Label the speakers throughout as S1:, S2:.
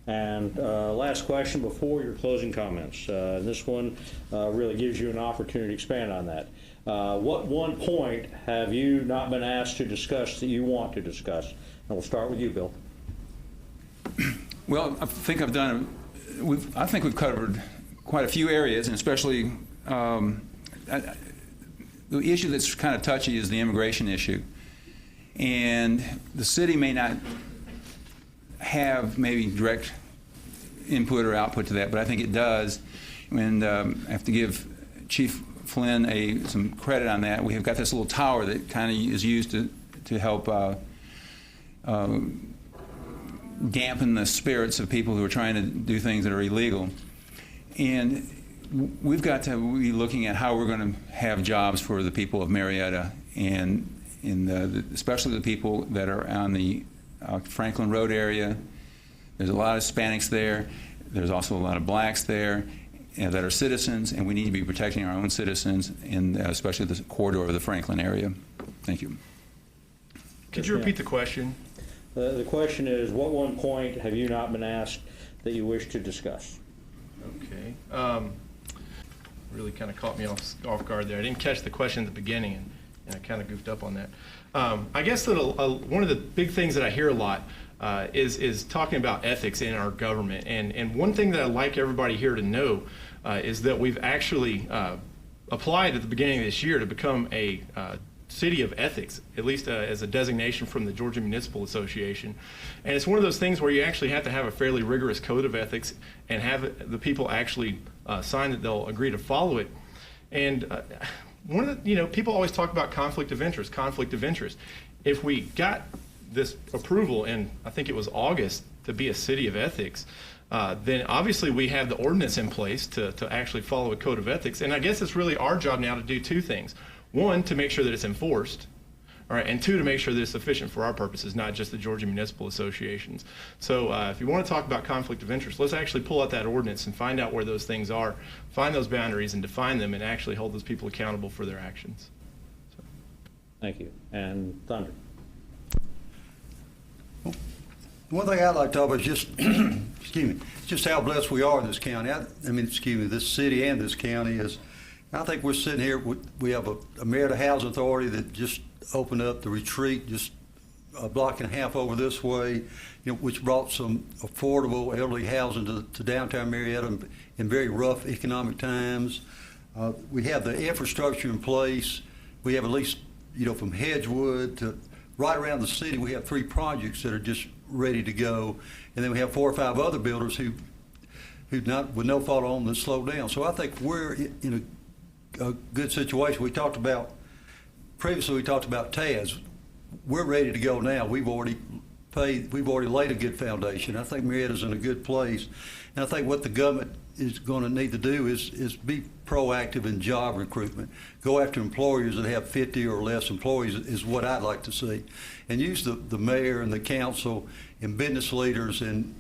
S1: And last question before your closing comments. This one really gives you an opportunity to expand on that. What one point have you not been asked to discuss that you want to discuss? And we'll start with you, Bill.
S2: Well, I think I think we've covered quite a few areas, and especially the issue that's kind of touchy is the immigration issue. And the city may not have maybe direct input or output to that, but I think it does. And I have to give Chief Flynn some credit on that. We have got this little tower that kind of is used to help dampen the spirits of people who are trying to do things that are illegal. And we've got to be looking at how we're going to have jobs for the people of Marietta, and especially the people that are on the Franklin Road area. There's a lot of Hispanics there. There's also a lot of blacks there that are citizens, and we need to be protecting our own citizens, and especially the corridor of the Franklin area. Thank you.
S3: Could you repeat the question?
S1: The question is, what one point have you not been asked that you wish to discuss?
S3: Okay. Really kind of caught me off guard there. I didn't catch the question at the beginning, and I kind of goofed up on that. I guess that one of the big things that I hear a lot is talking about ethics in our government. And one thing that I'd like everybody here to know is that we've actually applied at the beginning of this year to become a city of ethics, at least as a designation from the Georgia Municipal Association. And it's one of those things where you actually have to have a fairly rigorous code of ethics and have the people actually sign that they'll agree to follow it. And one of the, people always talk about conflict of interest, conflict of interest. If we got this approval in, I think it was August, to be a city of ethics, then obviously we have the ordinance in place to actually follow a code of ethics. And I guess it's really our job now to do two things. One, to make sure that it's enforced, all right, and two, to make sure that it's sufficient for our purposes, not just the Georgia Municipal Associations. So if you want to talk about conflict of interest, let's actually pull out that ordinance and find out where those things are, find those boundaries and define them, and actually hold those people accountable for their actions. So.
S1: Thank you. And Thunder.
S4: One thing I'd like to talk about is just, excuse me, just how blessed we are in this county. This city and this county is. I think we're sitting here. We have a Marietta Housing Authority that just opened up the retreat, just a block and a half over this way, which brought some affordable elderly housing to downtown Marietta in very rough economic times. We have the infrastructure in place. We have at least, from Hedgewood to right around the city, we have 3 projects that are just ready to go, and then we have 4 or 5 other builders who not with no fault on them that slow down. So I think we're in a good situation. Previously we talked about TAS. We're ready to go now. We've already laid a good foundation. I think Marietta's in a good place. And I think what the government is going to need to do is be proactive in job recruitment. Go after employers that have 50 or less employees is what I'd like to see. And use the mayor and the council and business leaders and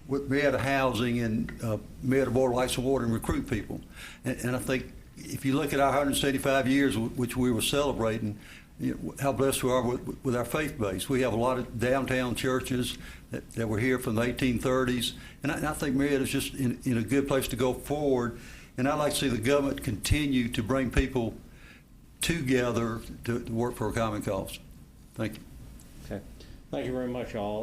S4: with Marietta Housing and Marietta Board of Lights and Water and recruit people. And I think if you look at our 175 years, which we were celebrating, how blessed we are with our faith base. We have a lot of downtown churches that were here from the 1830s, and I think Marietta's just in a good place to go forward. And I'd like to see the government continue to bring people together to work for a common cause. Thank you.
S1: Okay. Thank you very much, all.